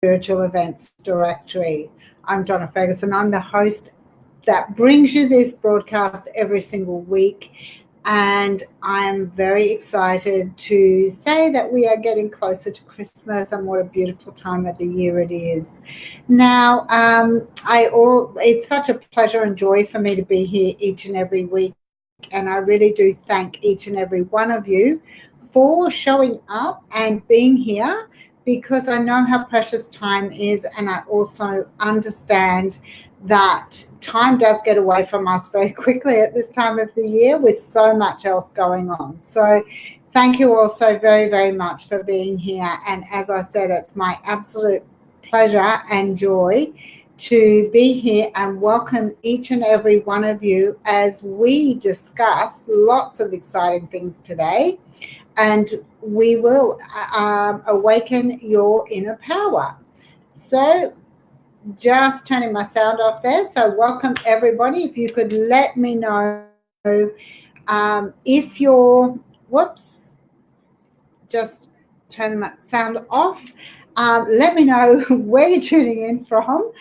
Spiritual Events Directory. I'm Donna Ferguson. I'm the host that brings you this broadcast every single week. And I'm very excited to say that we are getting closer to Christmas, and what a beautiful time of the year it is. Now, it's such a pleasure and joy for me to be here each and every week. And I really do thank each and every one of you for showing up and being here, because I know how precious time is, and I also understand that time does get away from us very quickly at this time of the year with so much else going on. So thank you all so very, very much for being here. And as I said, it's my absolute pleasure and joy to be here and welcome each and every one of you as we discuss lots of exciting things today. And we will awaken your inner power. So just turning my sound off there. So welcome everybody. If you could let me know if you're, just turn that sound off. Let me know where you're tuning in from,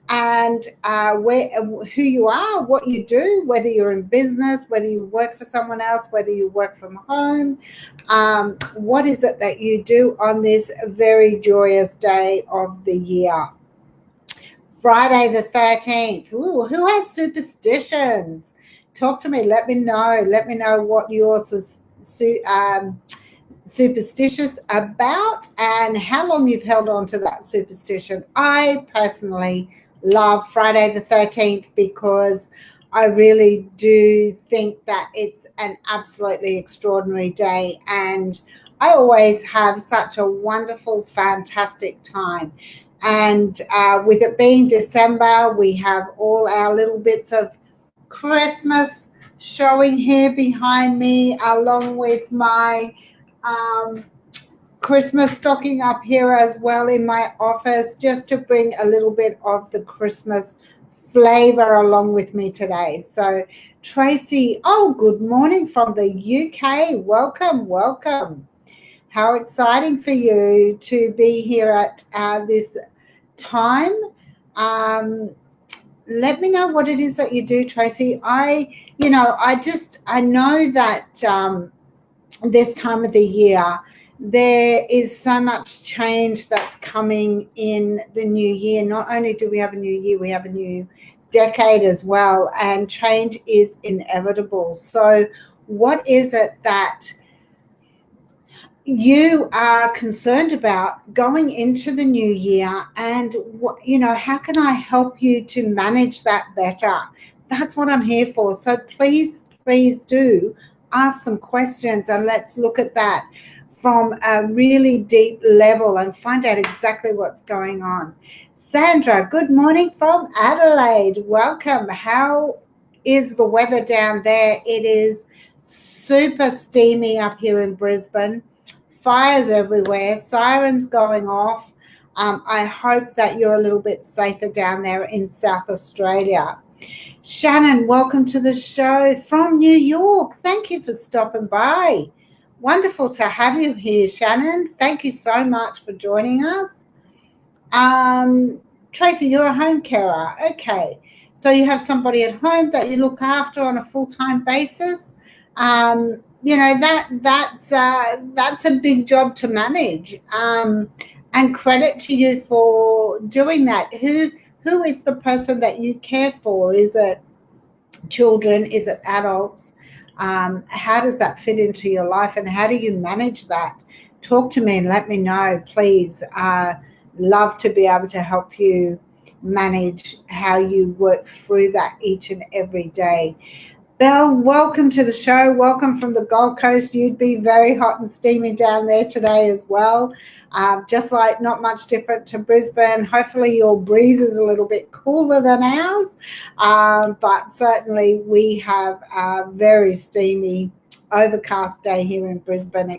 and who you are, what you do, whether you're in business, whether you work for someone else, whether you work from home. What is it that you do on this very joyous day of the year? Friday the 13th. Ooh, who has superstitions? Talk to me. Let me know. Let me know what you're superstitious about and how long you've held on to that superstition. I personally love Friday the 13th because I really do think that it's an absolutely extraordinary day, and I always have such a wonderful, fantastic time. And with it being December, we have all our little bits of Christmas showing here behind me, along with my Christmas stocking up here as well in my office, just to bring a little bit of the Christmas flavor along with me today. So Tracy, good morning from the UK. Welcome, welcome. How exciting for you to be here at this time. Let me know what it is that you do, Tracy. I know that this time of the year, there is so much change that's coming in the new year. Not only do we have a new year, we have a new decade as well, and change is inevitable. So what is it that you are concerned about going into the new year, and how can I help you to manage that better? That's what I'm here for. So please do ask some questions, and let's look at that from a really deep level and find out exactly what's going on. Sandra, good morning from Adelaide. Welcome. How is the weather down there? It is super steamy up here in Brisbane. Fires everywhere, sirens going off. I hope that you're a little bit safer down there in South Australia. Shannon, welcome to the show from New York. Thank you for stopping by. Wonderful to have you here, Shannon. Thank you so much for joining us. Tracy, you're a home carer. Okay. So you have somebody at home that you look after on a full-time basis. That's a big job to manage. And credit to you for doing that. Who is the person that you care for? Is it children? Is it adults? How does that fit into your life, and how do you manage that? Talk to me and let me know, please. Love to be able to help you manage how you work through that each and every day. Belle, welcome to the show. Welcome from the Gold Coast. You'd be very hot and steamy down there today as well. Just like not much different to Brisbane. Hopefully your breeze is a little bit cooler than ours. But certainly we have a very steamy, overcast day here in Brisbane,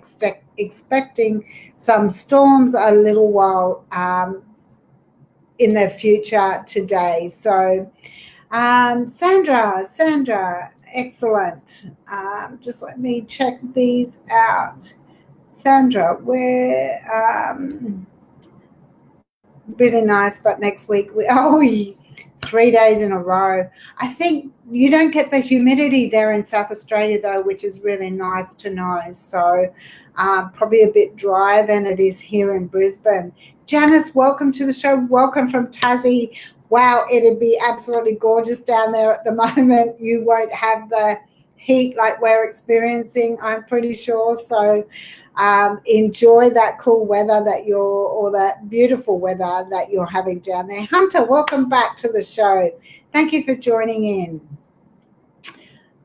expecting some storms a little while in the future today. So Sandra, excellent. Just let me check these out. Sandra, where really nice. But next week, 3 days in a row. I think you don't get the humidity there in South Australia, though, which is really nice to know. So probably a bit drier than it is here in Brisbane. Janice, welcome to the show. Welcome from Tassie. Wow, it'd be absolutely gorgeous down there at the moment. You won't have the heat like we're experiencing, I'm pretty sure. So enjoy that cool weather or that beautiful weather that you're having down there. Hunter, welcome back to the show. Thank you for joining in.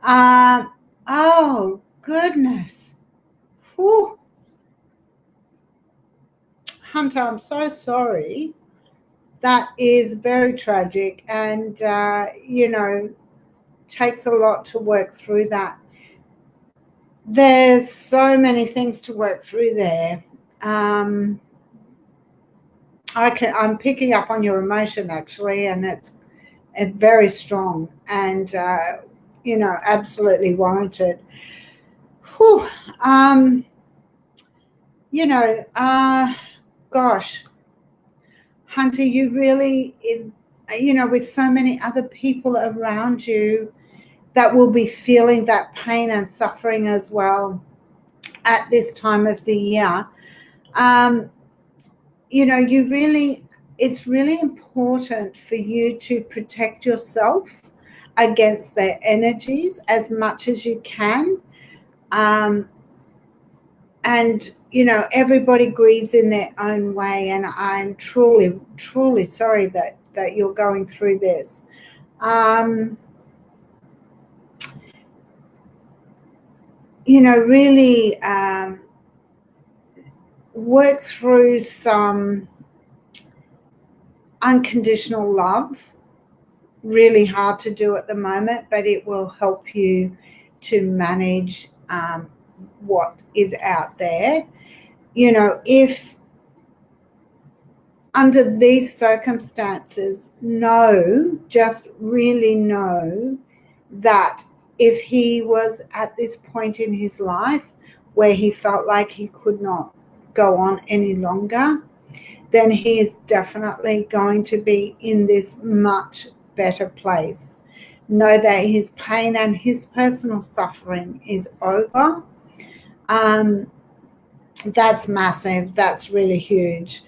Oh, goodness. Whew. Hunter, I'm so sorry. That is very tragic, and, takes a lot to work through that. There's so many things to work through there. I'm picking up on your emotion, actually, and it's very strong and, absolutely warranted. Whew. Gosh, Hunter, you really, with so many other people around you that will be feeling that pain and suffering as well at this time of the year, it's really important for you to protect yourself against their energies as much as you can. And, everybody grieves in their own way. And I'm truly, truly sorry that you're going through this. Really work through some unconditional love. Really hard to do at the moment, but it will help you to manage what is out there. If under these circumstances, just really know that if he was at this point in his life where he felt like he could not go on any longer, then he is definitely going to be in this much better place. Know that his pain and his personal suffering is over. That's massive. That's really huge.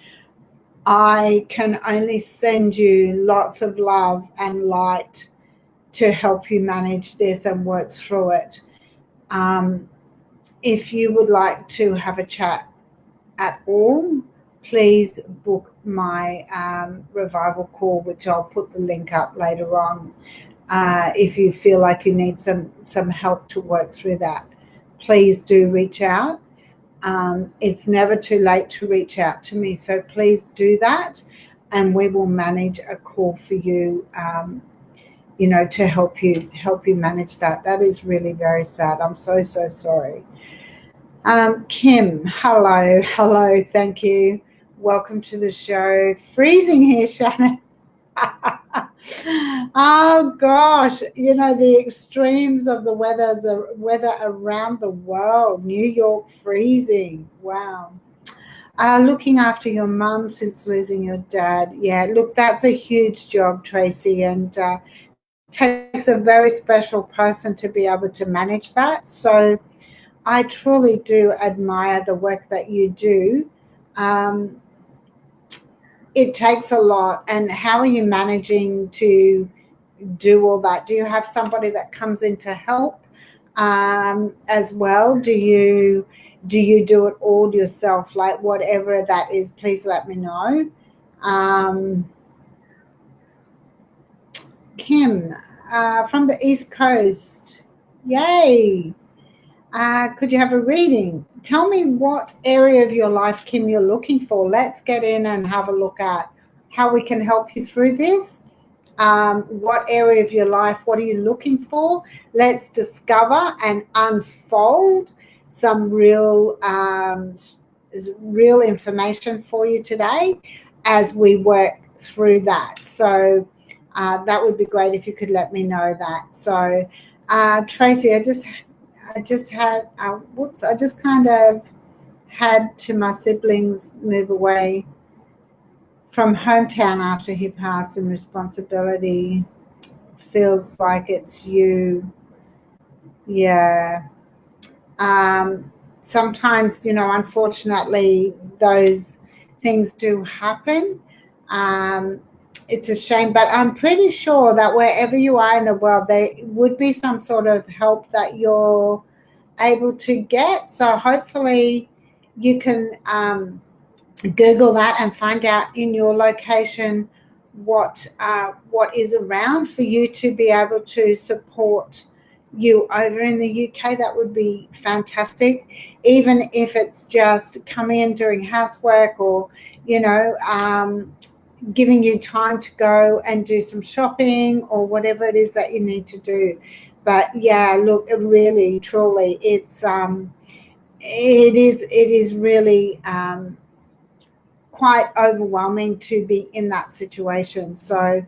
I can only send you lots of love and light to help you manage this and work through it. If you would like to have a chat at all, please book my revival call, which I'll put the link up later on. If you feel like you need some help to work through that, please do reach out. It's never too late to reach out to me, so please do that, and we will manage a call for you, to help you manage that. That is really very sad. I'm so sorry. Kim, hello, thank you. Welcome to the show. Freezing here, Shannon. Oh gosh, the extremes of the weather around the world. New York freezing. Wow. Looking after your mum since losing your dad. Yeah, look, that's a huge job, Tracy, and takes a very special person to be able to manage that. So I truly do admire the work that you do. It takes a lot. And how are you managing to do all that? Do you have somebody that comes in to help as well? Do you do it all yourself? Like, whatever that is, please let me know. Kim, from the East Coast. Yay. Could you have a reading? Tell me what area of your life, Kim, you're looking for. Let's get in and have a look at how we can help you through this. What area of your life, what are you looking for? Let's discover and unfold some real information for you today as we work through that. So that would be great if you could let me know that. So Tracy, I just kind of had to my siblings move away from hometown after he passed, and responsibility feels like it's you. Yeah. Sometimes, unfortunately, those things do happen. Um, it's a shame, but I'm pretty sure that wherever you are in the world, there would be some sort of help that you're able to get. So hopefully you can Google that and find out in your location what is around for you to be able to support you over in the UK. That would be fantastic, even if it's just come in doing housework, or giving you time to go and do some shopping, or whatever it is that you need to do. But yeah, look, really, truly, it is really quite overwhelming to be in that situation. So,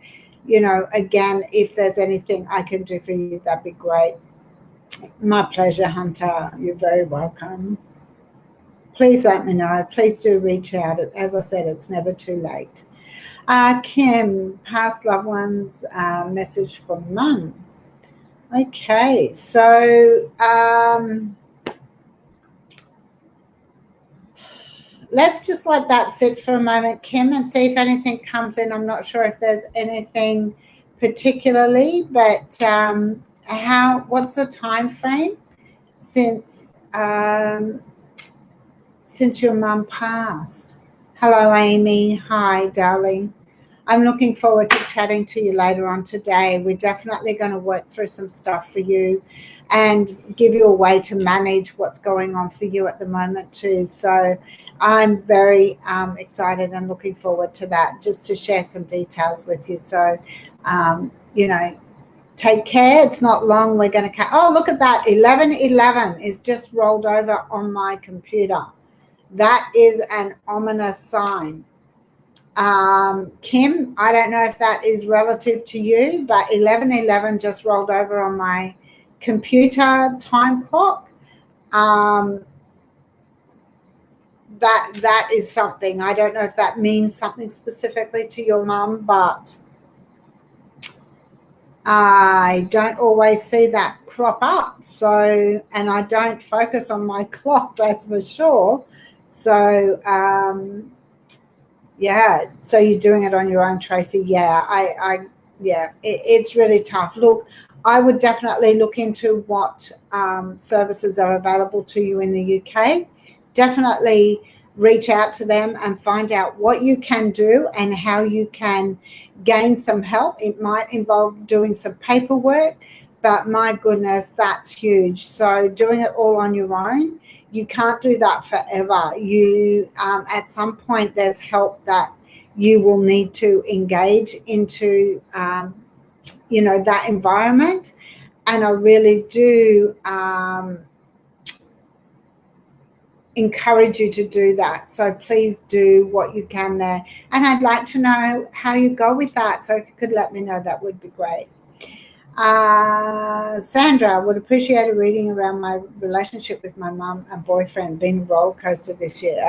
again, if there's anything I can do for you, that'd be great. My pleasure, Hunter. You're very welcome. Please let me know. Please do reach out. As I said, it's never too late. Kim, past loved ones, message from Mum. Okay, so let's just let that sit for a moment, Kim, and see if anything comes in. I'm not sure if there's anything particularly, but what's the time frame since your mum passed? Hello, Amy. Hi, darling. I'm looking forward to chatting to you later on today. We're definitely going to work through some stuff for you and give you a way to manage what's going on for you at the moment too. So I'm very excited and looking forward to that, just to share some details with you. So, take care. It's not long. We're going to oh, look at that. 1111 is just rolled over on my computer. That is an ominous sign. Kim, I don't know if that is relative to you, but 1111 just rolled over on my computer time clock. That is something. I don't know if that means something specifically to your mum, but I don't always see that crop up. So, and I don't focus on my clock, that's for sure. So, yeah, so you're doing it on your own, Tracy. Yeah, it's really tough. Look, I would definitely look into what services are available to you in the UK. Definitely reach out to them and find out what you can do and how you can gain some help. It might involve doing some paperwork, but my goodness, that's huge. So doing it all on your own, you can't do that forever. You at some point there's help that you will need to engage into that environment, and I really do encourage you to do that. So please do what you can there, and I'd like to know how you go with that. So if you could let me know, that would be great. Sandra, would appreciate a reading around my relationship with my mum and boyfriend. Been a roller coaster this year.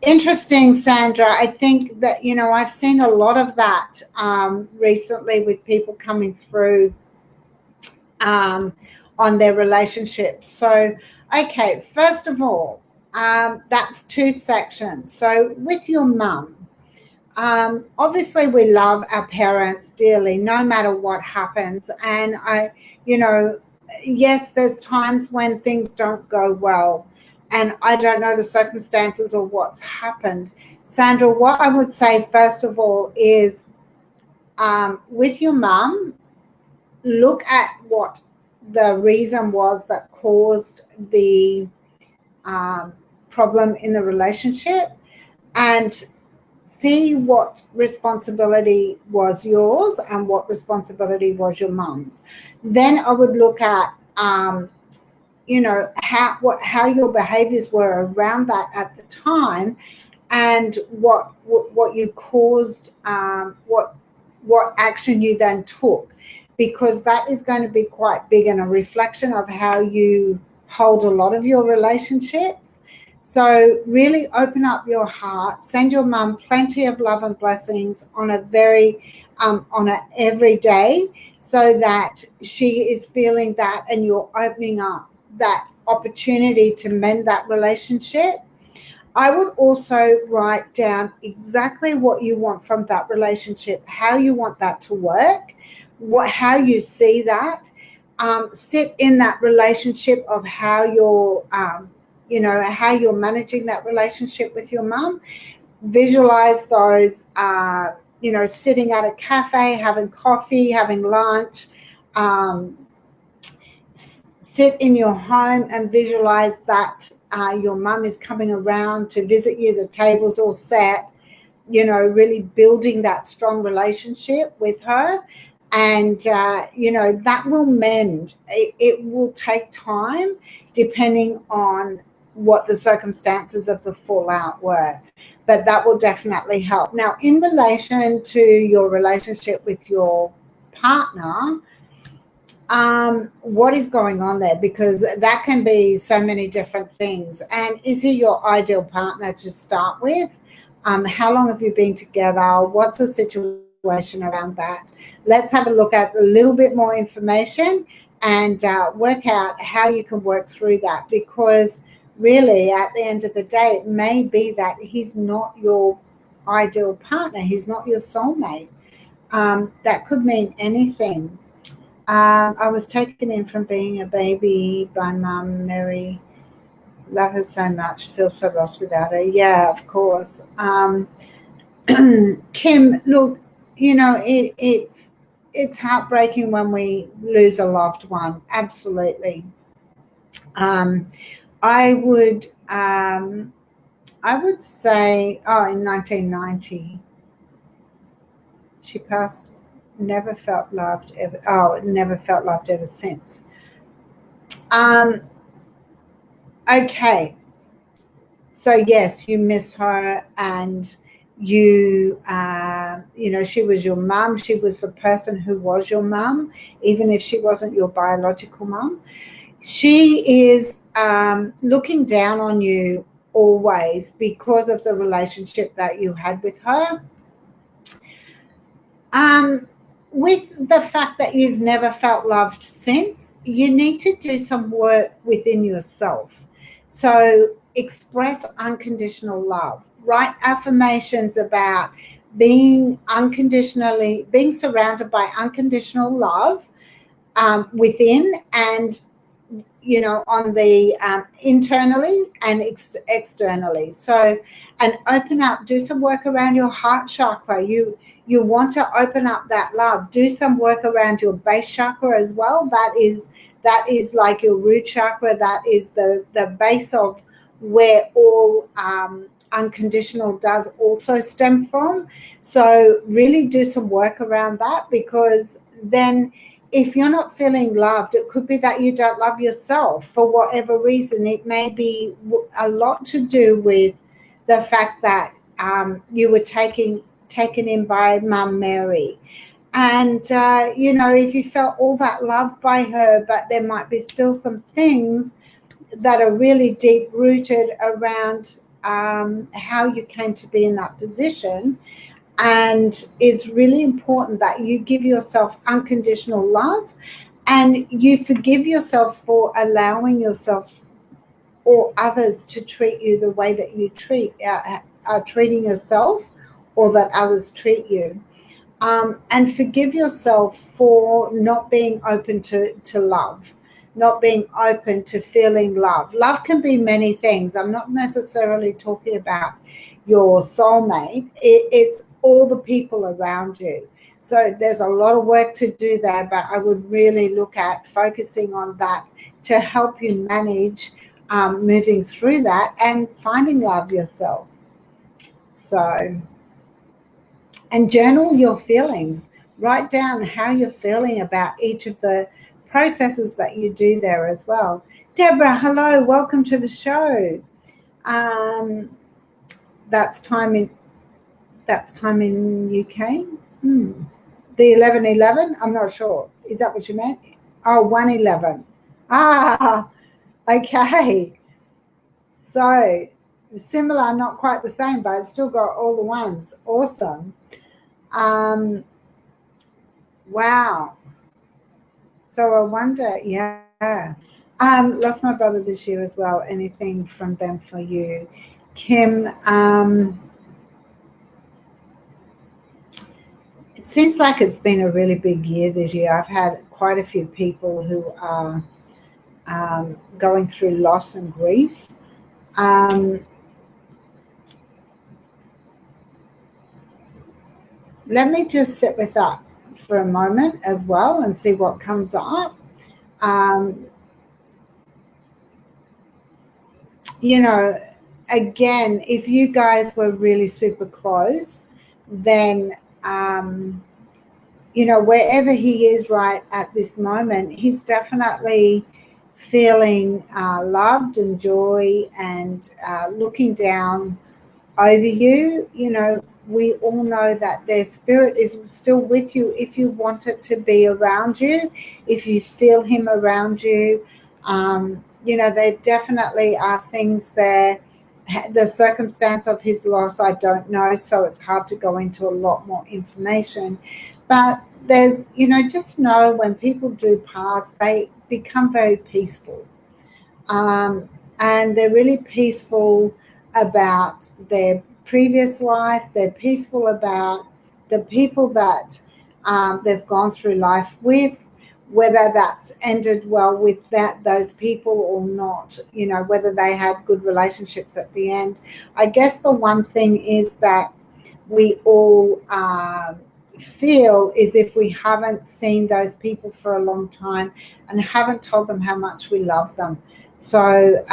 Interesting, Sandra. I think that, I've seen a lot of that recently with people coming through on their relationships. So, okay, first of all, that's two sections. So with your mum, obviously we love our parents dearly, no matter what happens. And yes, there's times when things don't go well, and I don't know the circumstances or what's happened. Sandra, what I would say first of all is, with your mum, look at what the reason was that caused the problem in the relationship, and see what responsibility was yours and what responsibility was your mum's. Then I would look at how your behaviors were around that at the time, and what you caused, what action you then took, because that is going to be quite big and a reflection of how you hold a lot of your relationships. So really open up your heart, send your mum plenty of love and blessings on a every day, so that she is feeling that, and you're opening up that opportunity to mend that relationship. I would also write down exactly what you want from that relationship, how you want that to work, how you see that. Sit in that relationship of how how you're managing that relationship with your mum. Visualize those, sitting at a cafe, having coffee, having lunch. Um, Sit in your home and visualize that your mum is coming around to visit you, the table's all set, really building that strong relationship with her. And, that will mend. It will take time depending on what the circumstances of the fallout were. But that will definitely help. Now, in relation to your relationship with your partner, what is going on there? Because that can be so many different things. And is he your ideal partner to start with? How long have you been together? What's the situation around that? Let's have a look at a little bit more information and work out how you can work through that. Because really, at the end of the day, it may be that he's not your ideal partner. He's not your soulmate. That could mean anything. I was taken in from being a baby by Mum Mary. Love her so much. Feel so lost without her. Yeah, of course. Kim, look, it's heartbreaking when we lose a loved one. Absolutely. I would say, in 1990, she passed. Never felt loved ever. Oh, never felt loved ever since. Okay. So yes, you miss her, and she was your mum. She was the person who was your mum, even if she wasn't your biological mum. She is looking down on you always because of the relationship that you had with her. With the fact that you've never felt loved since, you need to do some work within yourself. So express unconditional love. Write affirmations about being surrounded by unconditional love within, and on the internally and externally. So, and open up, do some work around your heart chakra. You want to open up that love. Do some work around your base chakra as well. That is like your root chakra. That is the base of where all unconditional does also stem from. So really do some work around that, because then if you're not feeling loved, it could be that you don't love yourself for whatever reason. It may be a lot to do with the fact that you were taken in by Mum Mary. And, if you felt all that love by her, but there might be still some things that are really deep rooted around how you came to be in that position. And it's really important that you give yourself unconditional love, and you forgive yourself for allowing yourself or others to treat you the way that you are treating yourself, or that others treat you. And forgive yourself for not being open to love, not being open to feeling love. Love can be many things. I'm not necessarily talking about your soulmate. It's all the people around you. So there's a lot of work to do there, but I would really look at focusing on that to help you manage moving through that and finding love yourself. So, and journal your feelings. Write down how you're feeling about each of the processes that you do there as well. Deborah, hello, welcome to the show. That's time in UK. The 11:11. I'm not sure. Is that what you meant? Oh, 1:11. Ah, okay. So similar, not quite the same, but it's still got all the ones. Awesome. Wow. So I wonder, yeah. Lost my brother this year as well. Anything from them for you? Kim, it seems like it's been a really big year this year. I've had quite a few people who are going through loss and grief. Let me just sit with that for a moment as well and see what comes up. You know, again, if you guys were really super close, then, you know, wherever he is right at this moment, he's definitely feeling loved and joy and looking down over you. You know, we all know that their spirit is still with you if you want it to be around you, if you feel him around you. You know, there definitely are things there. The circumstance of his loss, I don't know, so it's hard to go into a lot more information. But there's, you know, just know when people do pass, they become very peaceful. And they're really peaceful about their previous life. They're peaceful about the people that they've gone through life with, whether that's ended well with those people or not, you know, whether they had good relationships at the end. I guess the one thing is that we all feel is if we haven't seen those people for a long time and haven't told them how much we love them. So,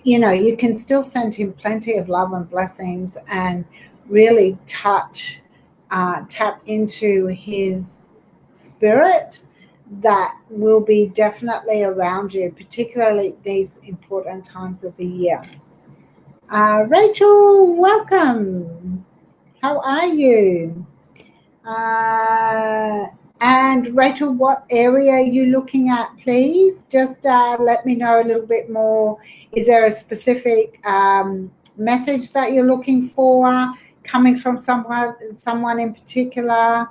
you know, you can still send him plenty of love and blessings and really tap into his spirit that will be definitely around you, particularly these important times of the year. Rachel, welcome. How are you? And Rachel, what area are you looking at, please? Just let me know a little bit more. Is there a specific message that you're looking for coming from someone in particular?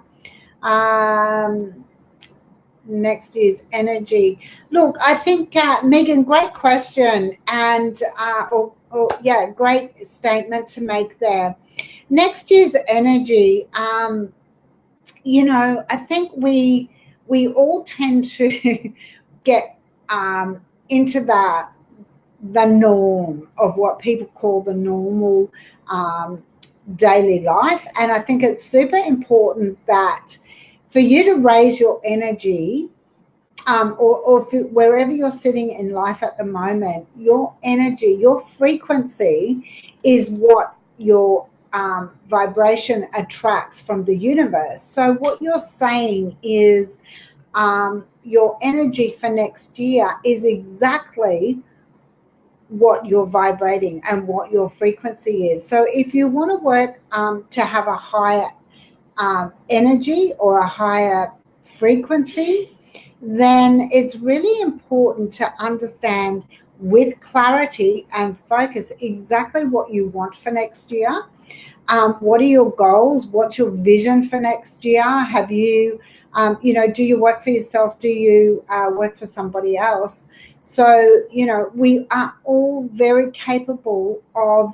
Next is energy. Look, I think, Megan, great question. And, yeah, great statement to make there. Next is energy. You know, I think we all tend to get into the norm of what people call the normal daily life. And I think it's super important that for you to raise your energy, or wherever you're sitting in life at the moment, your energy, your frequency is what your vibration attracts from the universe. So what you're saying is your energy for next year is exactly what you're vibrating and what your frequency is. So if you want to work to have a higher energy or a higher frequency, then it's really important to understand with clarity and focus exactly what you want for next year. What are your goals? What's your vision for next year? Have you, you know, do you work for yourself? Do you work for somebody else? So, you know, we are all very capable of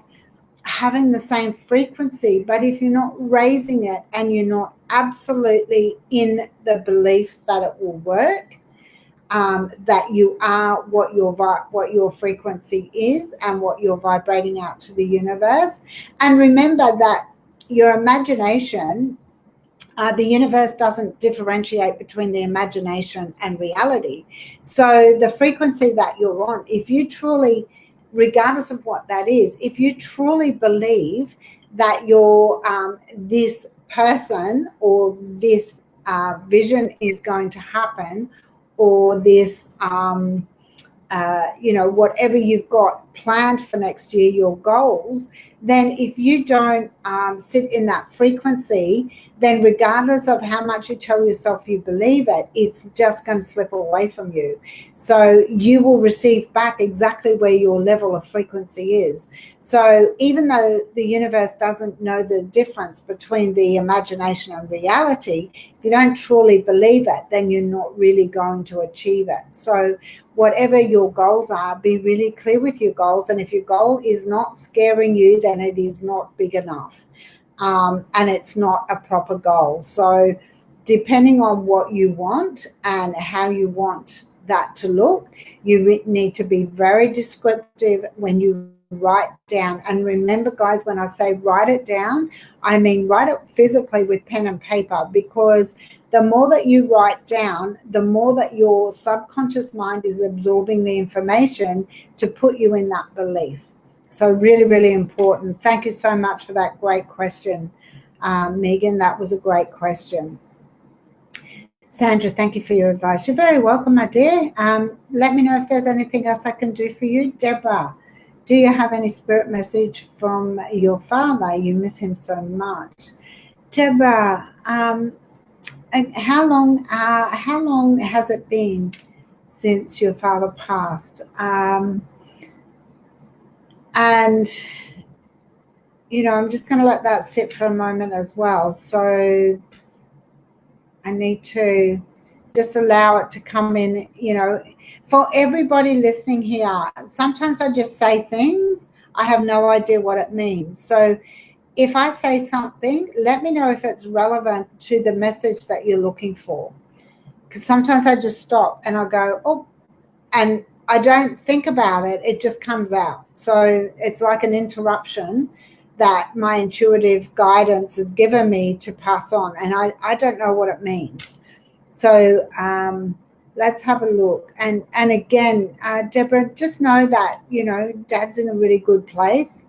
having the same frequency, but if you're not raising it and you're not absolutely in the belief that it will work, that you are what your frequency is and what you're vibrating out to the universe. And remember that your imagination, the universe doesn't differentiate between the imagination and reality. So the frequency that you're on, if you truly, regardless of what that is, if you truly believe that you're this person or this vision is going to happen, or this, you know, whatever you've got planned for next year, your goals, then if you don't sit in that frequency, then regardless of how much you tell yourself you believe it, it's just going to slip away from you. So you will receive back exactly where your level of frequency is. So even though the universe doesn't know the difference between the imagination and reality, if you don't truly believe it, then you're not really going to achieve it. So whatever your goals are, be really clear with your goals. And if your goal is not scaring you, then it is not big enough. And it's not a proper goal. So depending on what you want and how you want that to look, you need to be very descriptive when you write down. And remember, guys, when I say write it down, I mean write it physically with pen and paper, because the more that you write down, the more that your subconscious mind is absorbing the information to put you in that belief. So really, really important. Thank you so much for that great question, Megan. That was a great question. Sandra, thank you for your advice. You're very welcome, my dear. Let me know if there's anything else I can do for you. Deborah, do you have any spirit message from your father? You miss him so much. Deborah, how long has it been since your father passed? And, you know, I'm just going to let that sit for a moment as well. So I need to just allow it to come in, you know. For everybody listening here, sometimes I just say things, I have no idea what it means. So if I say something, let me know if it's relevant to the message that you're looking for. Because sometimes I just stop and I go, oh, and I don't think about it, it just comes out. So it's like an interruption that my intuitive guidance has given me to pass on, and I don't know what it means. So let's have a look. And again, Deborah, just know that, you know, Dad's in a really good place.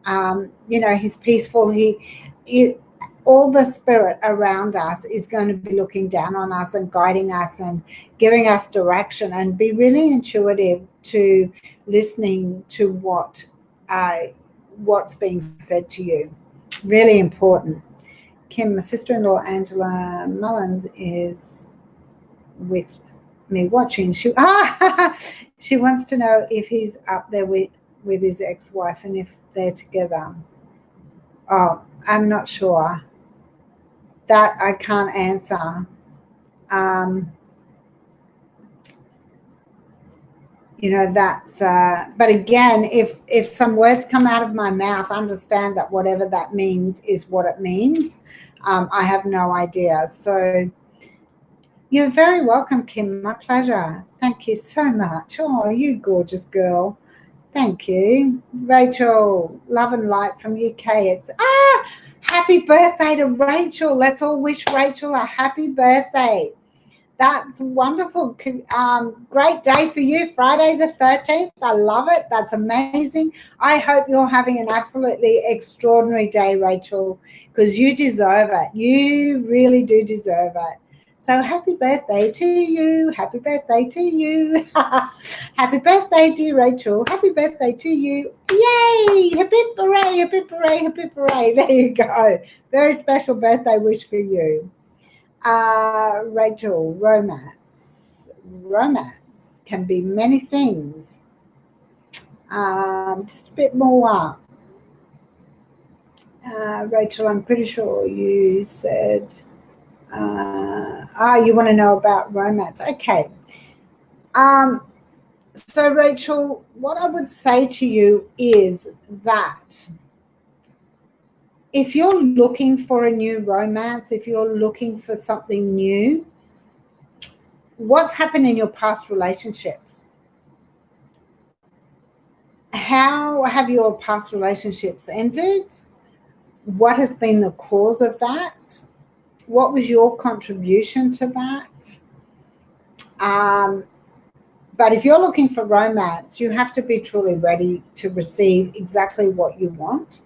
You know, he's peaceful. He all the spirit around us is going to be looking down on us and guiding us and giving us direction, and be really intuitive to listening to what's being said to you. Really important. Kim, my sister-in-law Angela Mullins is with me watching. She wants to know if he's up there with his ex-wife and if they're together. Oh, I'm not sure. That I can't answer. You know, that's but again, if some words come out of my mouth, understand that whatever that means is what it means. I have no idea. So you're very welcome, Kim. My pleasure. Thank you so much. Oh, you gorgeous girl. Thank you. Rachel, love and light from UK. It's happy birthday to Rachel. Let's all wish Rachel a happy birthday. That's wonderful. Great day for you, Friday the 13th. I love it. That's amazing. I hope you're having an absolutely extraordinary day, Rachel, because you deserve it. You really do deserve it. So happy birthday to you. Happy birthday to you. Happy birthday, dear Rachel. Happy birthday to you. Yay! Happy hooray, happy hooray, happy hooray. There you go. Very special birthday wish for you. Rachel, romance. Romance can be many things. Just a bit more. Rachel, I'm pretty sure you said, you want to know about romance. Okay. So Rachel, what I would say to you is that if you're looking for a new romance, if you're looking for something new, what's happened in your past relationships? How have your past relationships ended? What has been the cause of that? What was your contribution to that? But if you're looking for romance, you have to be truly ready to receive exactly what you want.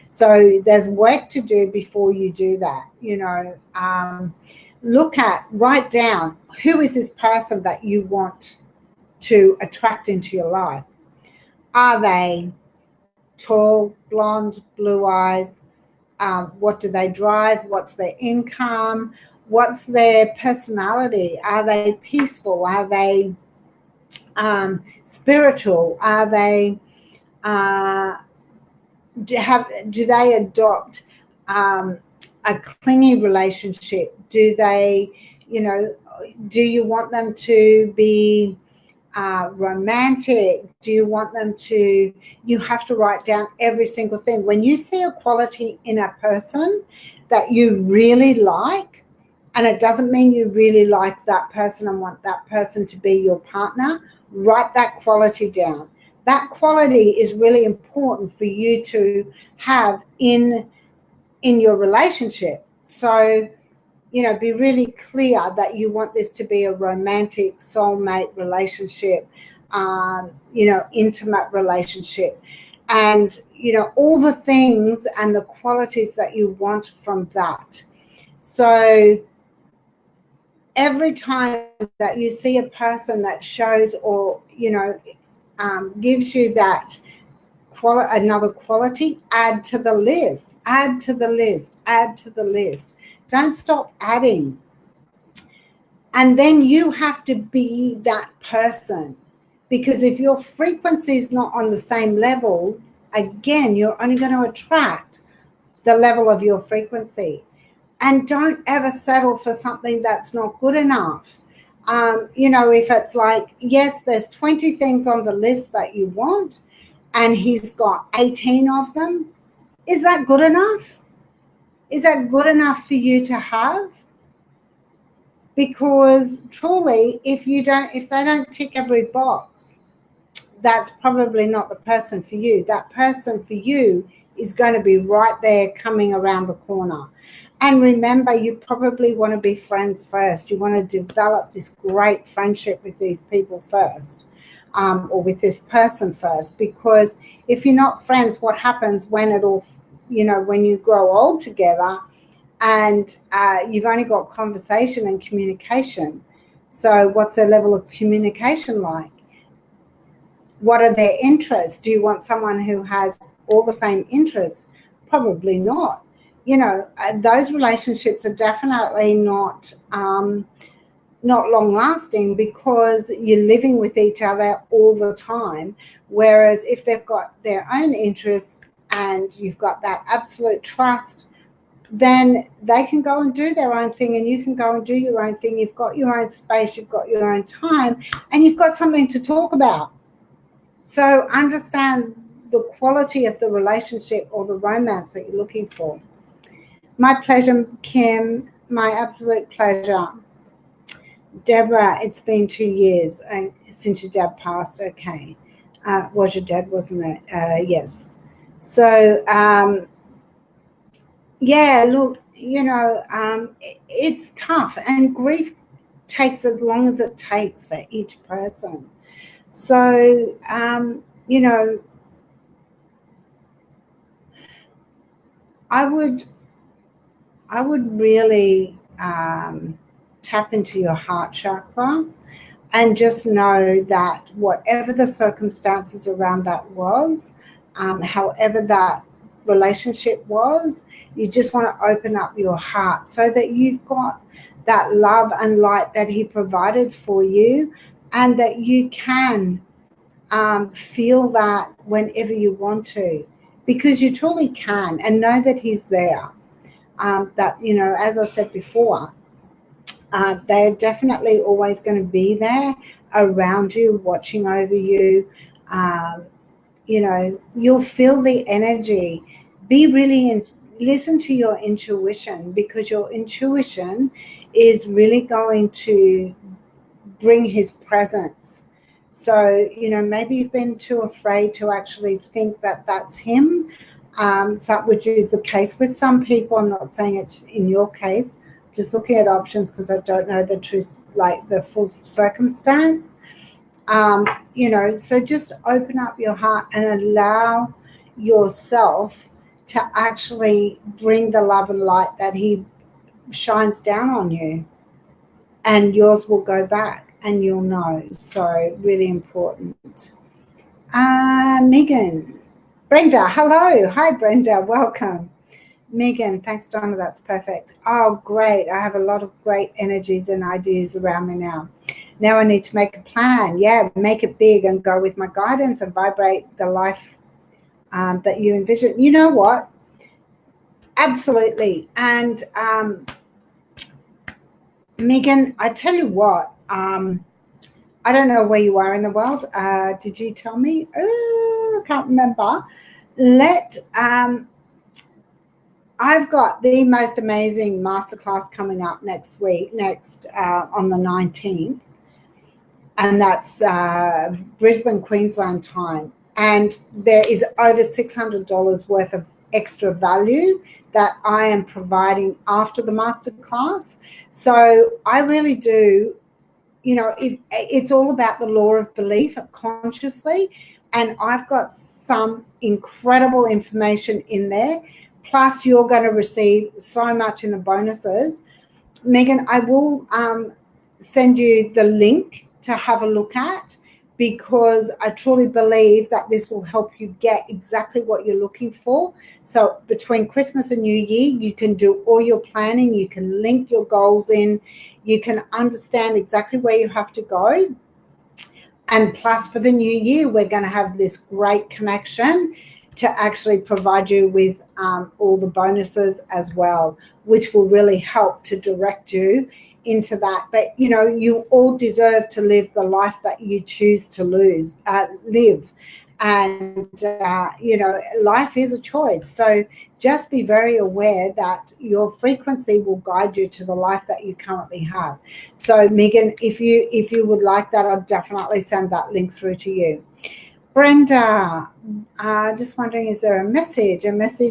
So there's work to do before you do that. You know, write down, who is this person that you want to attract into your life? Are they tall, blonde, blue eyes? what do they drive? What's their income? What's their personality? Are they peaceful? Are they spiritual? Are they do they adopt a clingy relationship? Do they, do you want them to be romantic? Do you want them to, you have to write down every single thing. When you see a quality in a person that you really like, and it doesn't mean you really like that person and want that person to be your partner, write that quality down. That quality is really important for you to have in your relationship. So, be really clear that you want this to be a romantic soulmate relationship, intimate relationship, and, all the things and the qualities that you want from that. So every time that you see a person that shows or, gives you that another quality, add to the list, add to the list, add to the list. Don't stop adding. And then you have to be that person, because if your frequency is not on the same level, again, you're only going to attract the level of your frequency. And don't ever settle for something that's not good enough. If it's like, yes, there's 20 things on the list that you want, and he's got 18 of them, is that good enough? Is that good enough for you to have? Because truly, if they don't tick every box, that's probably not the person for you. That person for you is going to be right there coming around the corner. And remember, you probably want to be friends first. You want to develop this great friendship with these people first, or with this person first. Because if you're not friends, what happens when when you grow old together and you've only got conversation and communication? So what's their level of communication like? What are their interests? Do you want someone who has all the same interests? Probably not. Those relationships are definitely not long lasting, because you're living with each other all the time. Whereas if they've got their own interests and you've got that absolute trust, then they can go and do their own thing and you can go and do your own thing. You've got your own space, you've got your own time, and you've got something to talk about. So understand the quality of the relationship or the romance that you're looking for. My pleasure, Kim. My absolute pleasure. Deborah, it's been 2 years since your dad passed. Okay. Was your dad, wasn't it? Yes. So, yeah, look, it's tough, and grief takes as long as it takes for each person. So, I would really tap into your heart chakra and just know that whatever the circumstances around that was, however that relationship was, you just want to open up your heart so that you've got that love and light that he provided for you, and that you can feel that whenever you want to, because you truly can, and know that he's there. That, as I said before, they're definitely always going to be there around you, watching over you. You'll feel the energy. Listen to your intuition, because your intuition is really going to bring his presence. So, maybe you've been too afraid to actually think that that's him, which is the case with some people. I'm not saying it's in your case, just looking at options because I don't know the truth, like the full circumstance. So just open up your heart and allow yourself to actually bring the love and light that he shines down on you, and yours will go back and you'll know. So really important. Megan, Brenda, hello. Hi, Brenda. Welcome. Megan, thanks, Donna. That's perfect. Oh, great. I have a lot of great energies and ideas around me now. Now I need to make a plan. Yeah, make it big and go with my guidance and vibrate the life that you envision. You know what? Absolutely. And Megan, I tell you what, I don't know where you are in the world. Did you tell me? I can't remember. I've got the most amazing masterclass coming up next week, on the 19th, and that's Brisbane, Queensland time. And there is over $600 worth of extra value that I am providing after the masterclass. So I really do, it's all about the law of belief consciously. And I've got some incredible information in there. Plus, you're going to receive so much in the bonuses. Megan, I will send you the link to have a look at, because I truly believe that this will help you get exactly what you're looking for. So between Christmas and New Year, you can do all your planning, you can link your goals in, you can understand exactly where you have to go. And plus, for the new year, we're going to have this great connection to actually provide you with all the bonuses as well, which will really help to direct you into that. But, you all deserve to live the life that you choose to live. And, life is a choice. So just be very aware that your frequency will guide you to the life that you currently have. So, Megan, if you would like that, I'll definitely send that link through to you. Brenda, just wondering, is there a message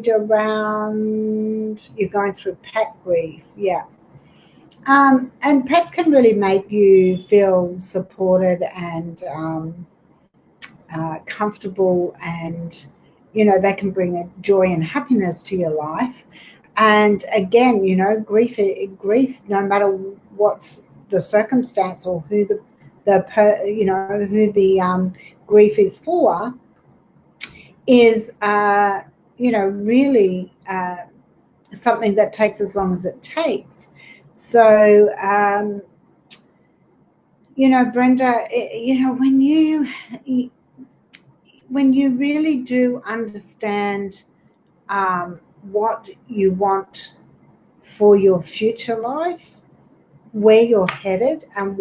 around you're going through pet grief? Yeah. And pets can really make you feel supported and comfortable, and they can bring a joy and happiness to your life. And again, grief, no matter what's the circumstance or who the grief is for, is really something that takes as long as it takes. So Brenda, when you really do understand what you want for your future life, where you're headed, and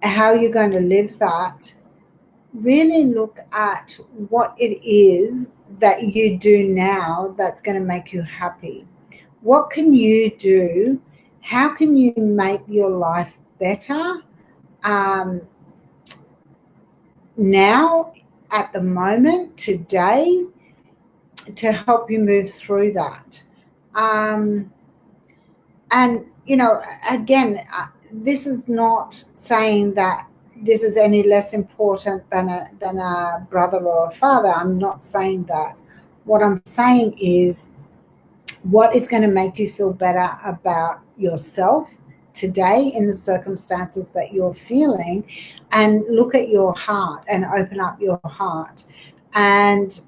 how you're going to live that, really look at what it is that you do now that's going to make you happy. What can you do? How can you make your life better now, at the moment, today, to help you move through that? And again, this is not saying that this is any less important than a brother or a father. I'm not saying that. What I'm saying is, what is going to make you feel better about yourself today in the circumstances that you're feeling, and look at your heart and open up your heart, and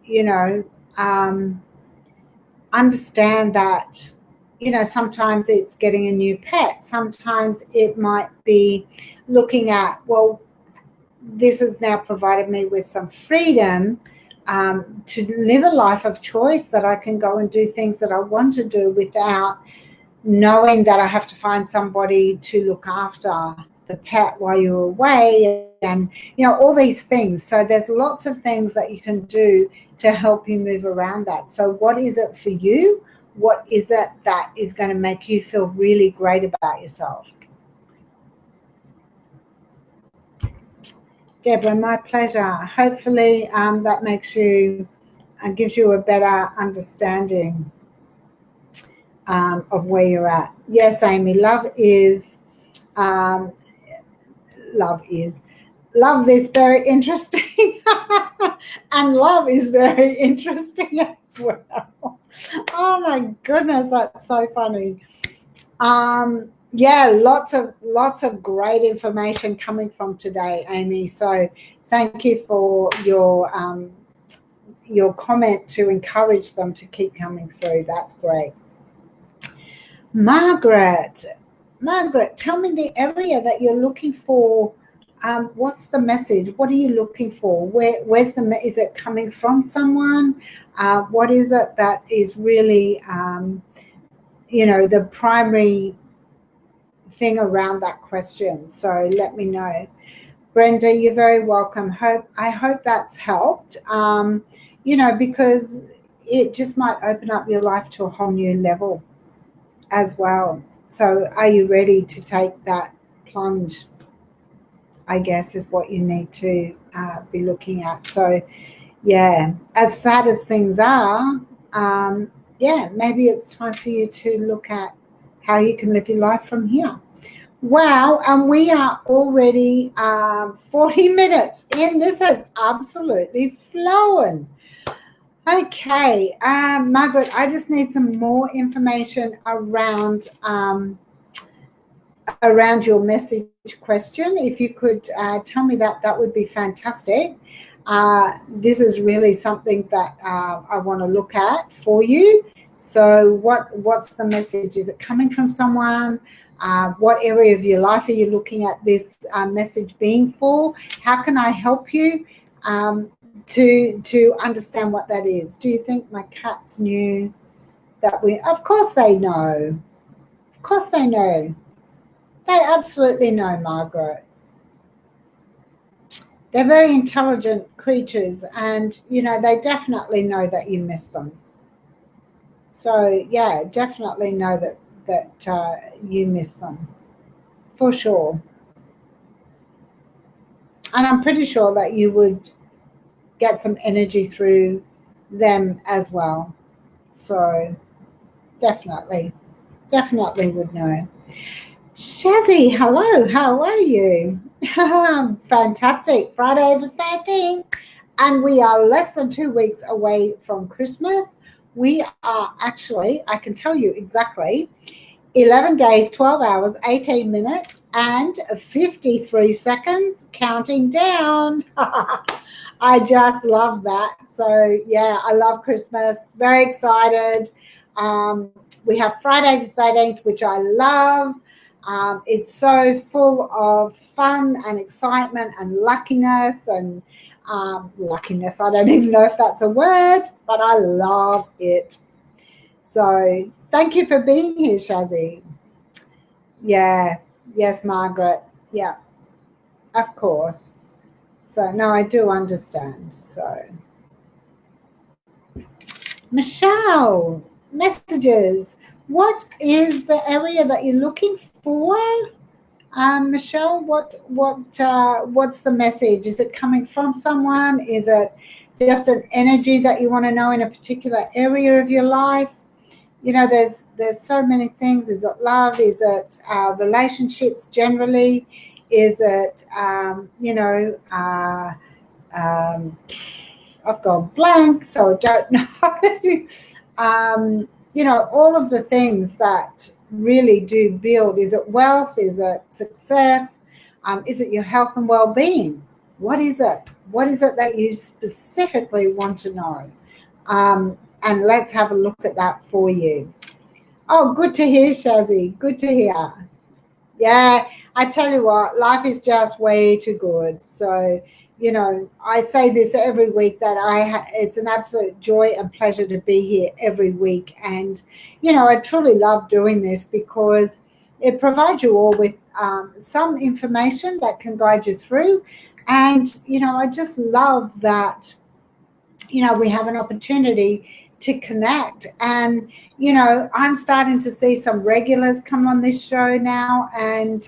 understand that sometimes it's getting a new pet, sometimes it might be looking at, well, this has now provided me with some freedom to live a life of choice, that I can go and do things that I want to do without knowing that I have to find somebody to look after the pet while you're away, and all these things. So there's lots of things that you can do to help you move around that. So what is it for you? What is it that is going to make you feel really great about yourself? Deborah, my pleasure. Hopefully that makes you gives you a better understanding of where you're at. Yes, Amy, love is very interesting. And love is very interesting as well. Oh my goodness, that's so funny. Yeah, lots of great information coming from today, Amy. So thank you for your your comment to encourage them to keep coming through. That's great. Margaret, tell me the area that you're looking for. What's the message? What are you looking for? Where's is it coming from someone? What is it that is really, the primary thing around that question? So let me know. Brenda, you're very welcome. I hope that's helped, because it just might open up your life to a whole new level as well. So are you ready to take that plunge, I guess, is what you need to be looking at. So, yeah, as sad as things are, maybe it's time for you to look at how you can live your life from here. Wow, and we are already 40 minutes in. This has absolutely flown. Okay, Margaret, I just need some more information around your message question. If you could tell me that would be fantastic. This is really something that I want to look at for you. So what's the message? Is it coming from someone? What area of your life are you looking at this message being for? How can I help you to understand what that is? Do you think my cats knew that of course they know. Of course they know. They absolutely know, Margaret. They're very intelligent creatures, and, they definitely know that you miss them. So, yeah, definitely know that you miss them, for sure. And I'm pretty sure that you would get some energy through them as well. So, definitely would know. Shazzy, hello, how are you? Fantastic. Friday the 13th, and we are less than 2 weeks away from Christmas. We are actually, I can tell you exactly, 11 days, 12 hours, 18 minutes, and 53 seconds counting down. I just love that. So, yeah, I love Christmas. Very excited. We have Friday the 13th, which I love. It's so full of fun and excitement and luckiness and luckiness. I don't even know if that's a word, but I love it. So thank you for being here, Shazzy. Yeah. Yes, Margaret. Yeah, of course. So, no, I do understand. So, Michelle, messages. What is the area that you're looking for? Michelle, what's the message? Is it coming from someone? Is it just an energy that you want to know in a particular area of your life? There's so many things. Is it love? Is it relationships generally? Is it I've gone blank, so I don't know. All of the things that really do build. Is it wealth? Is it success? Is it your health and well-being? What is it? What is it that you specifically want to know? And let's have a look at that for you. Oh, good to hear, Shazzy. Good to hear. Yeah, I tell you what, life is just way too good. So, I say this every week that it's an absolute joy and pleasure to be here every week. And, I truly love doing this because it provides you all with some information that can guide you through. And, I just love that, we have an opportunity to connect. And, I'm starting to see some regulars come on this show now. And,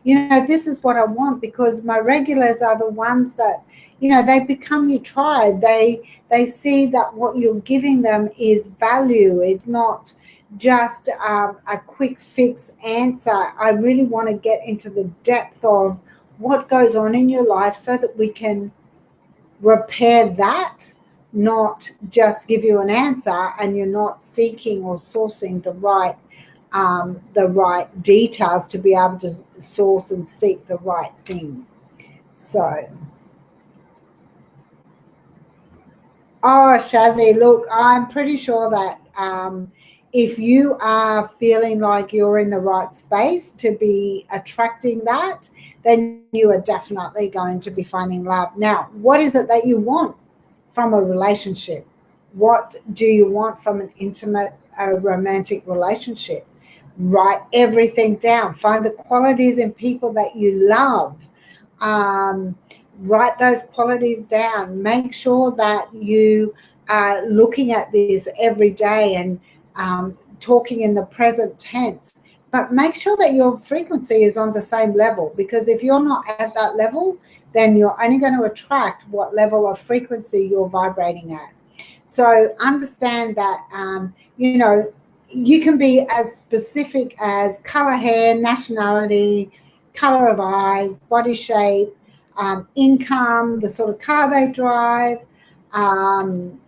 this is what I want, because my regulars are the ones that, they become your tribe. They see that what you're giving them is value. It's not just a quick fix answer. I really want to get into the depth of what goes on in your life so that we can repair that, not just give you an answer and you're not seeking or sourcing the right details to be able to source and seek the right thing. So, Oh, Shazzy, look, I'm pretty sure that if you are feeling like you're in the right space to be attracting that, then you are definitely going to be finding love. Now, what is it that you want from a relationship? What do you want from an intimate, romantic relationship? Write everything down. Find the qualities in people that you love. Um, Write those qualities down. Make sure that you are looking at this every day and talking in the present tense. But make sure that your frequency is on the same level, because if you're not at that level, then you're only going to attract what level of frequency you're vibrating at. So understand that, you can be as specific as color hair, nationality, color of eyes, body shape, income, the sort of car they drive. Um,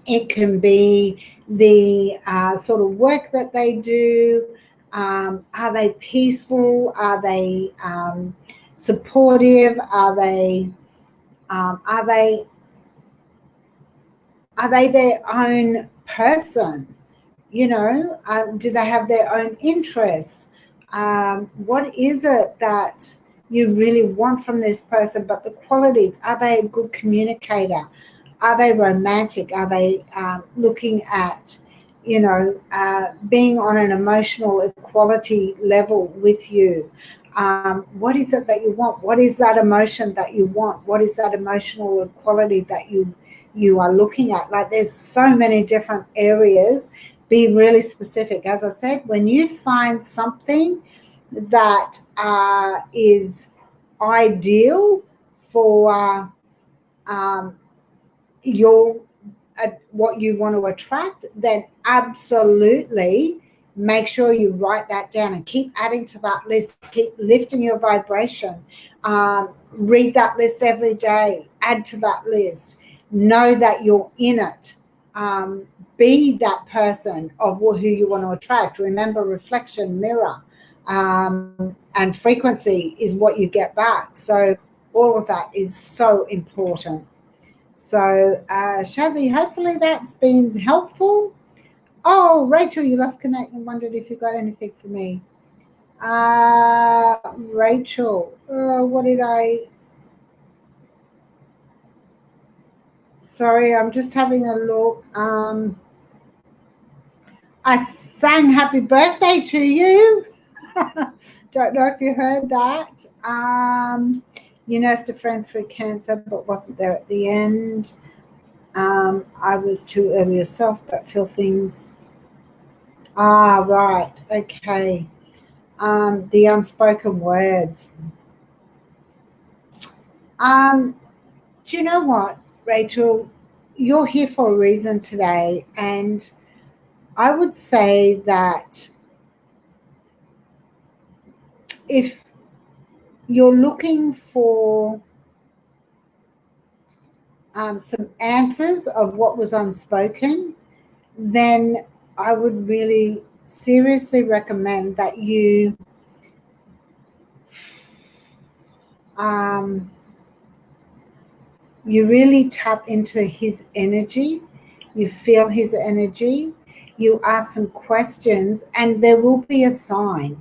it can be the sort of work that they do. Are they peaceful? Are they supportive? Um, are they are they their own person? Do they have their own interests? What is it that you really want from this person? But the qualities, are they a good communicator? Are they romantic? Are they looking at, being on an emotional equality level with you? What is it that you want? What is that emotion that you want? What is that emotional equality that you are looking at? Like, there's so many different areas. Be really specific. As I said, when you find something that is ideal for your what you want to attract, then absolutely make sure you write that down and keep adding to that list. Keep lifting your vibration. Read that list every day. Add to that list. Know that you're in it. Be that person of who you want to attract. Remember, reflection, mirror, and frequency is what you get back. So all of that is so important. So, Shazzy, hopefully that's been helpful. Oh, Rachel, you lost connect and wondered if you got anything for me. Rachel, what did I? Sorry, I'm just having a look. I sang happy birthday to you. Don't know if you heard that. You nursed a friend through cancer but wasn't there at the end. I was too early yourself, but feel things. Right. Okay. The unspoken words. Do you know what, Rachel? You're here for a reason today, and I would say that if you're looking for some answers of what was unspoken, then I would really seriously recommend that um, you really tap into his energy, you feel his energy, you ask some questions, and there will be a sign.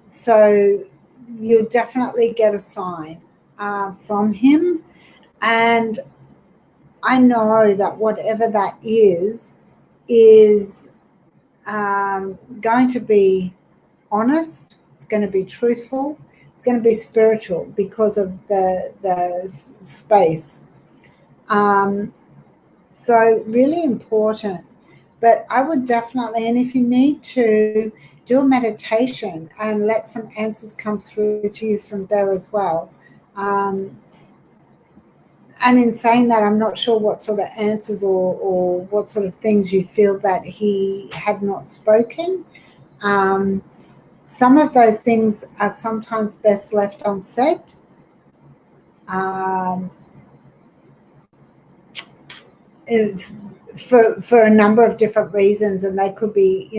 So you'll definitely get a sign from him. And I know that whatever that is going to be honest, it's going to be truthful, it's going to be spiritual because of the space. So really important. But I would definitely, and if you need to, do a meditation and let some answers come through to you from there as well. And in saying that, I'm not sure what sort of answers or what sort of things you feel that he had not spoken. Some of those things are sometimes best left unsaid. For a number of different reasons, and they could be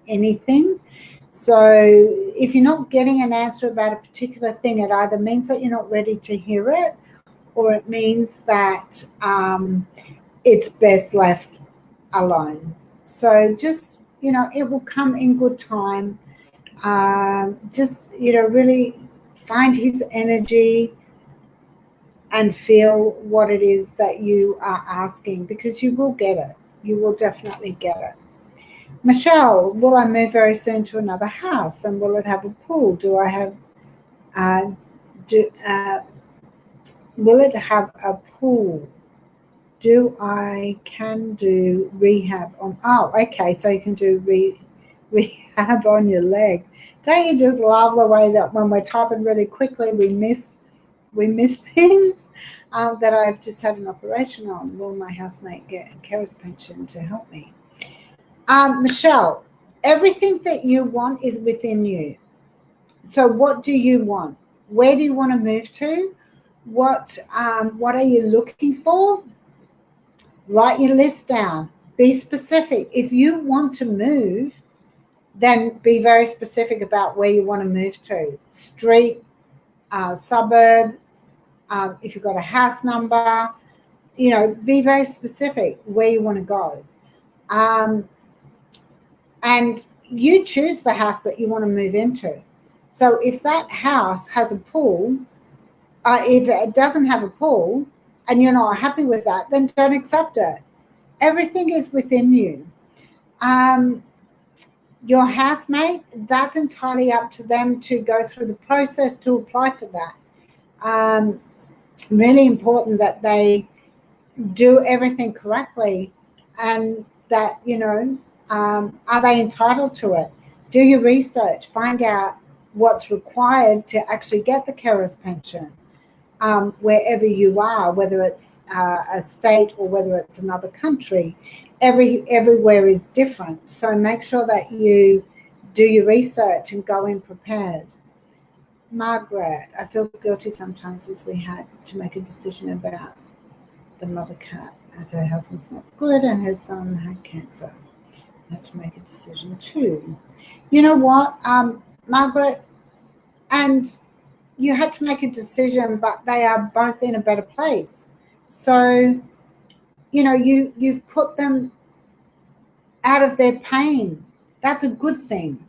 anything. So if you're not getting an answer about a particular thing, it either means that you're not ready to hear it, or it means that it's best left alone. So just, it will come in good time. Just, really find his energy and feel what it is that you are asking, because you will get it. You will definitely get it. Michelle, will I move very soon to another house, and will it have a pool? Do I have do will it have a pool? Do I can do rehab on? Oh, okay. So you can do rehab on your leg. Don't you just love the way that when we're typing really quickly, we miss things? That I've just had an operation on. Will my housemate get a carer's pension to help me? Michelle, everything that you want is within you. So what do you want? Where do you want to move to? What are you looking for? Write your list down. Be specific. If you want to move, then be very specific about where you want to move to. Street, suburb, if you've got a house number, be very specific where you want to go. And you choose the house that you want to move into. So if that house has a pool, if it doesn't have a pool and you're not happy with that, then don't accept it. Everything is within you. Your housemate, that's entirely up to them to go through the process to apply for that. Really important that they do everything correctly, and that, are they entitled to it? Do your research, find out what's required to actually get the carer's pension, wherever you are, whether it's a state or whether it's another country. Everywhere is different. So make sure that you do your research and go in prepared. Margaret, I feel guilty sometimes as we had to make a decision about the mother cat, as her health was not good and her son had cancer. I had to make a decision too. You know what, Margaret, and you had to make a decision, but they are both in a better place. So, you've put them out of their pain. That's a good thing.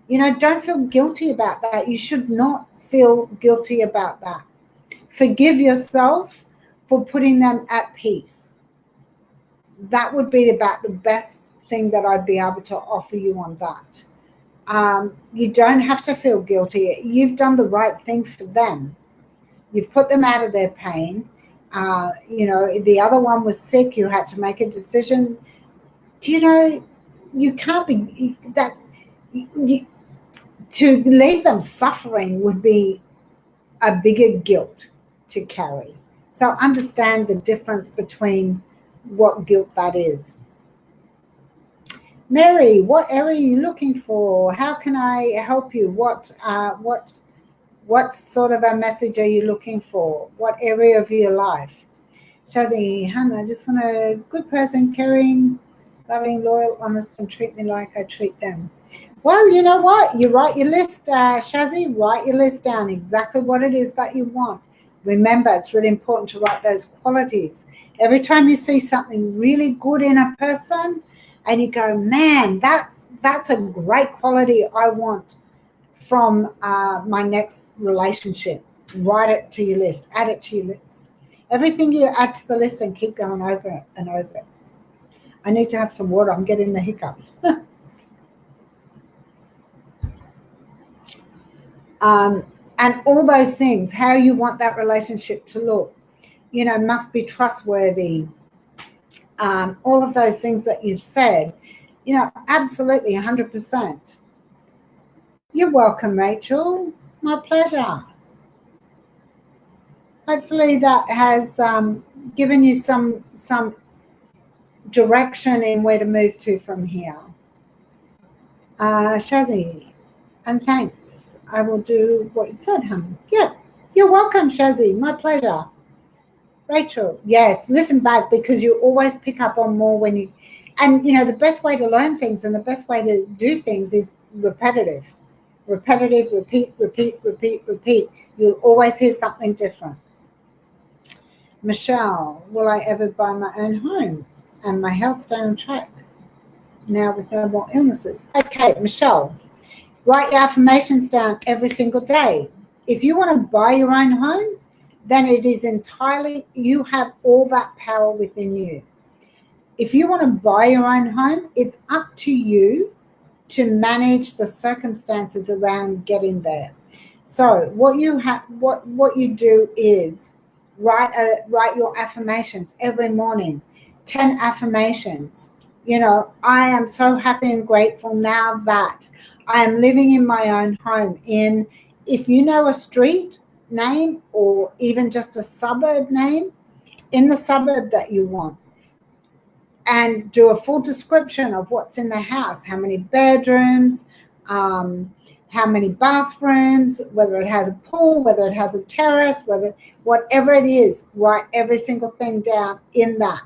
Don't feel guilty about that. You should not feel guilty about that. Forgive yourself for putting them at peace. That would be about the best thing that I'd be able to offer you on that. You don't have to feel guilty. You've done the right thing for them. You've put them out of their pain. The other one was sick. You had to make a decision. You can't be that. To leave them suffering would be a bigger guilt to carry. So understand the difference between what guilt that is. Mary, what area are you looking for? How can I help you? What sort of a message are you looking for? What area of your life? Shazzy, Hannah, I just want a good person, caring, loving, loyal, honest, and treat me like I treat them. Well, you know what? You write your list, Shazzy, write your list down, exactly what it is that you want. Remember, it's really important to write those qualities. Every time you see something really good in a person and you go, man, that's a great quality I want from my next relationship, write it to your list, add it to your list. Everything you add to the list and keep going over it and over it. I need to have some water. I'm getting the hiccups. And all those things, how you want that relationship to look, must be trustworthy. All of those things that you've said, absolutely 100%. You're welcome, Rachel. My pleasure. Hopefully that has given you some direction in where to move to from here. Shazzy, and thanks. I will do what you said, hon. Yeah, you're welcome, Shazzy. My pleasure. Rachel, yes, listen back, because you always pick up on more when you, and the best way to learn things and the best way to do things is repetitive. Repetitive, repeat, repeat, repeat, repeat. You'll always hear something different. Michelle, will I ever buy my own home and my health stay on track now with no more illnesses? Okay, Michelle, write your affirmations down every single day. If you want to buy your own home, then it is entirely, you have all that power within you. If you want to buy your own home, it's up to you to manage the circumstances around getting there. So what you do is write your affirmations every morning. 10 affirmations. I am so happy and grateful now that I am living in my own home. If you know a street name or even just a suburb name, in the suburb that you want, and do a full description of what's in the house, how many bedrooms, how many bathrooms, whether it has a pool, whether it has a terrace, whatever it is, write every single thing down in that.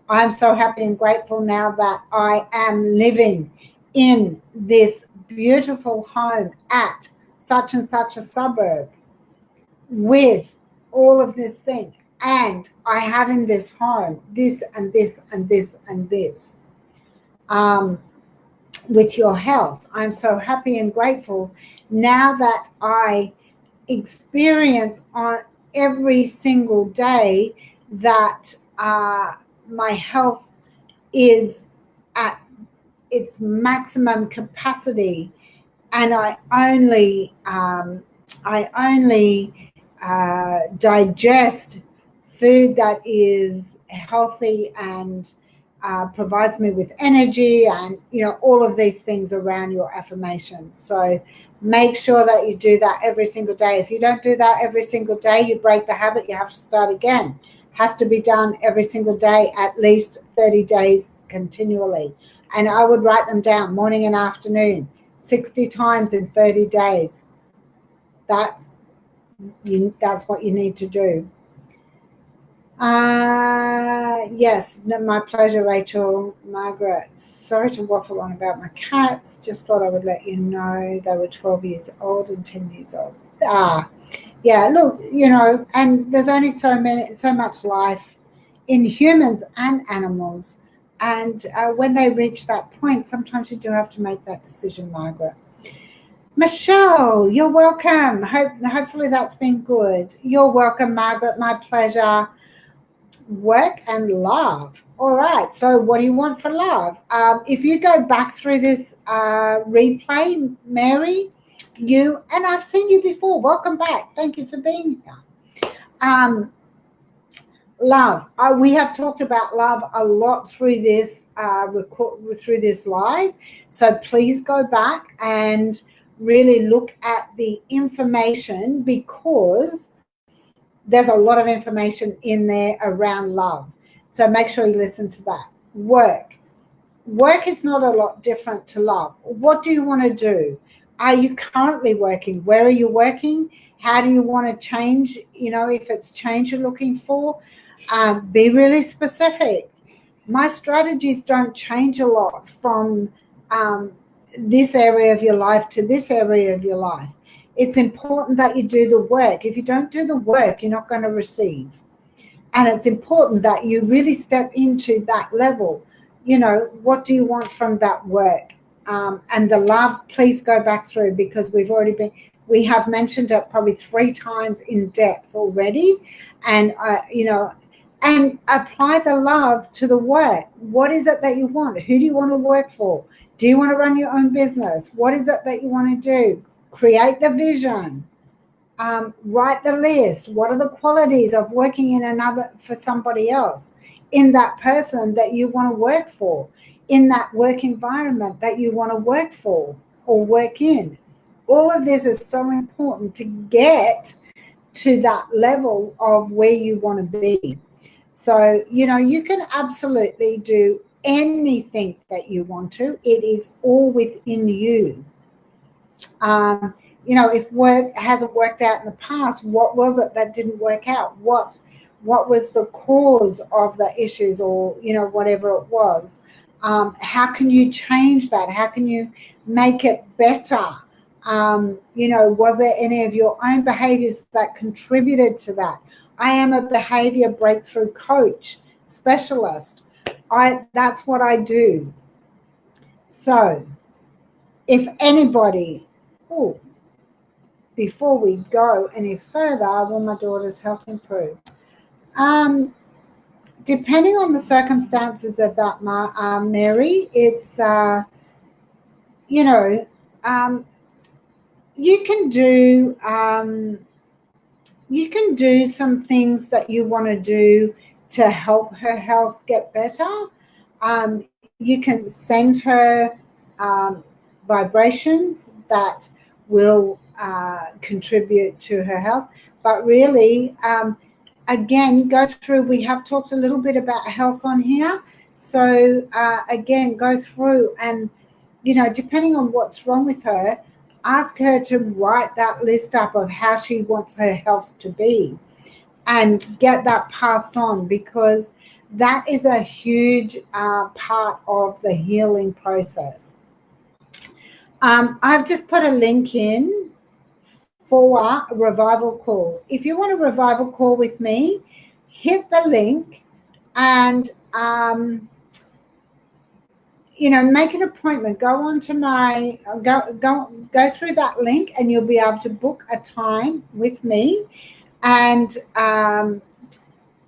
I'm so happy and grateful now that I am living in this beautiful home at such and such a suburb with all of this thing. And I have in this home this and this and this and this. With your health, I'm so happy and grateful now that I experience on every single day that my health is at its maximum capacity, and I only digest food that is healthy and provides me with energy, and all of these things around your affirmations. So make sure that you do that every single day. If you don't do that every single day, you break the habit. You have to start again. Has to be done every single day, at least 30 days continually. And I would write them down morning and afternoon, 60 times in 30 days. That's what you need to do. Yes, my pleasure, Rachel. Margaret, sorry to waffle on about my cats. Just thought I would let you know they were 12 years old and 10 years old. Yeah, look, and there's only so much life in humans and animals. And when they reach that point, sometimes you do have to make that decision, Margaret. Michelle, you're welcome. Hopefully that's been good. You're welcome, Margaret. My pleasure. Work and love. All right. So what do you want for love? If you go back through this replay, Mary, and I've seen you before. Welcome back. Thank you for being here. Love. We have talked about love a lot through this live. So please go back and really look at the information, because there's a lot of information in there around love. So make sure you listen to that. Work is not a lot different to love. What do you want to do? Are you currently working? Where are you working? How do you want to change? If it's change you're looking for, be really specific. My strategies don't change a lot from this area of your life to this area of your life. It's important that you do the work. If you don't do the work, you're not going to receive. And it's important that you really step into that level. What do you want from that work? And the love, please go back through, because we have mentioned it probably 3 times in depth already. And, and apply the love to the work. What is it that you want? Who do you want to work for? Do you want to run your own business? What is it that you want to do? Create the vision. Write the list. What are the qualities of working for somebody else, in that person that you want to work for, in that work environment that you want to work for or work in? All of this is so important to get to that level of where you want to be. So, you can absolutely do anything that you want to. It is all within you. If work hasn't worked out in the past, what was it that didn't work out? What was the cause of the issues, or whatever it was? How can you change that? How can you make it better? Was there any of your own behaviors that contributed to that? I am a behavior breakthrough coach specialist. That's what I do. So if anybody, oh, before we go any further, will my daughter's health improve? Depending on the circumstances of that, Mary, it's, you know, you can do some things that you want to do to help her health get better. You can send her vibrations that will contribute to her health. But really, again, go through, we have talked a little bit about health on here. So again, go through and, depending on what's wrong with her, ask her to write that list up of how she wants her health to be and get that passed on, because that is a huge part of the healing process. I've just put a link in for revival calls. If you want a revival call with me, hit the link and make an appointment. Go on to my go through that link, and you'll be able to book a time with me, and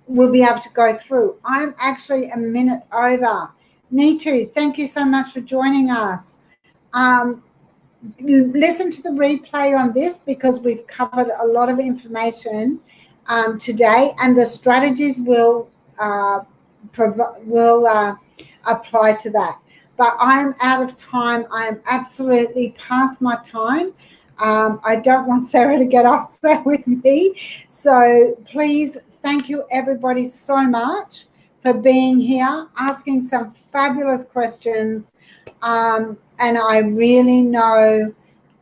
we'll be able to go through. I'm actually a minute over. Nitu, thank you so much for joining us. Listen to the replay on this, because we've covered a lot of information today, and the strategies will apply to that. But I am out of time. I am absolutely past my time. I don't want Sarah to get upset with me. So please, thank you everybody so much for being here, asking some fabulous questions. And I really know,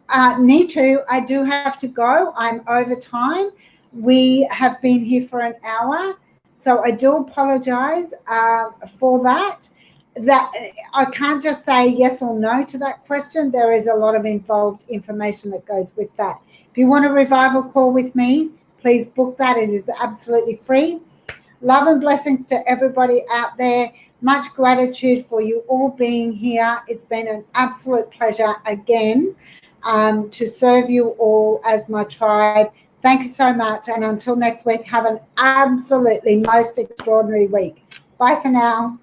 Nitu, I do have to go. I'm over time. We have been here for an hour. So I do apologize for that. That I can't just say yes or no to that question. There is a lot of involved information that goes with that. If you want a revival call with me, please book that. It is absolutely free. Love and blessings to everybody out there. Much gratitude for you all being here. It's been an absolute pleasure again to serve you all as my tribe. Thank you so much. And until next week, have an absolutely most extraordinary week. Bye for now.